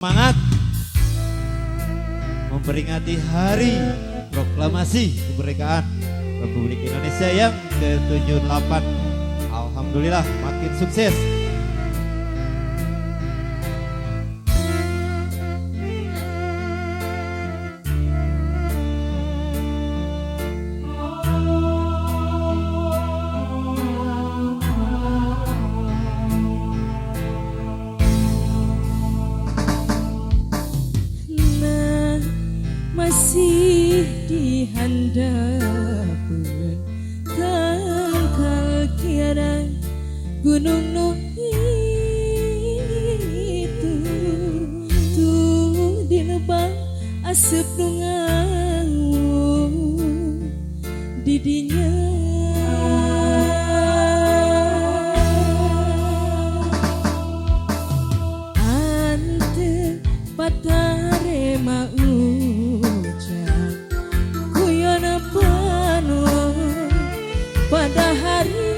Semangat memperingati Hari Proklamasi Kemerdekaan Republik Indonesia yang ke-78. Alhamdulillah makin sukses. Masih di handapun tangkal kiara gunung nu itu tuh di lebang asap nu ngawung didinya ante patare mau pada hari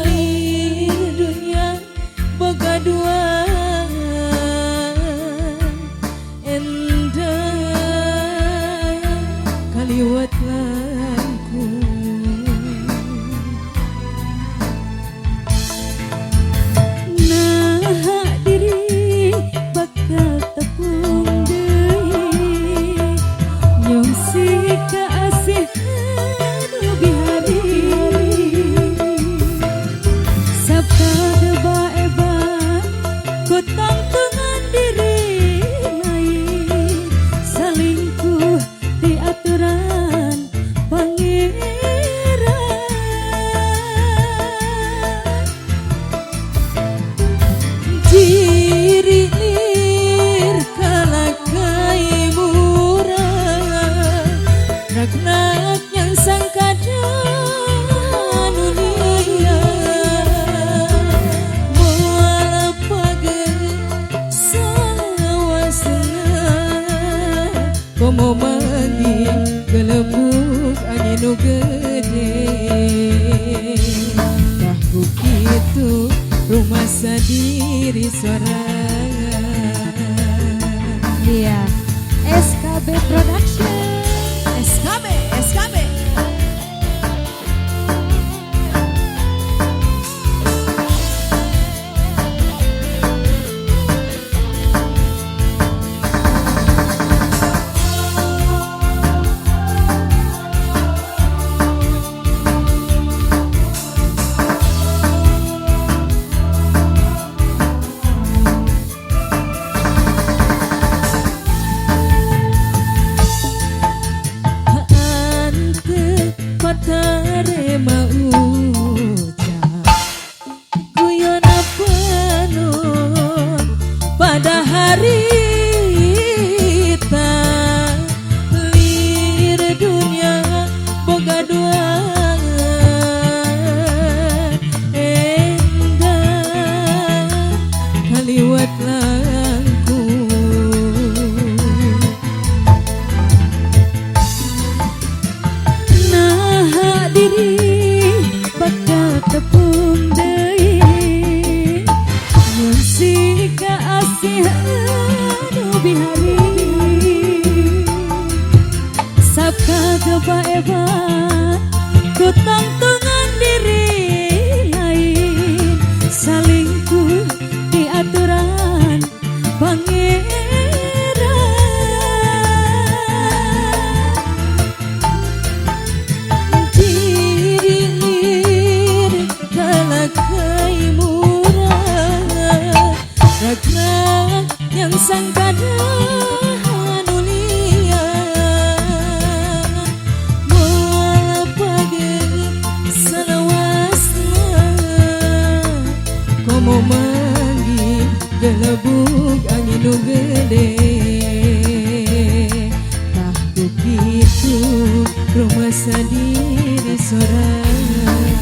di dunia boga dua endah kaliwat langku nah diri bakal tepung deui nyong sika komo mangi gelebuk angin nu gede tah kitu rumah sendiri sorangan. Iya, SKB Production. SKB patare mau guyon penuh pada hari lir dunia boga dua endah kaliwat langku diri bakal tepung deui musika asihanu bihari sabka kebaeban ku tangtungan diri lain salingkuh di aturan pangeran yang sangkana nulia moal pagi salawasna komo mangi gelebuk angin nu gede tah kitu rumah sendiri sorangan.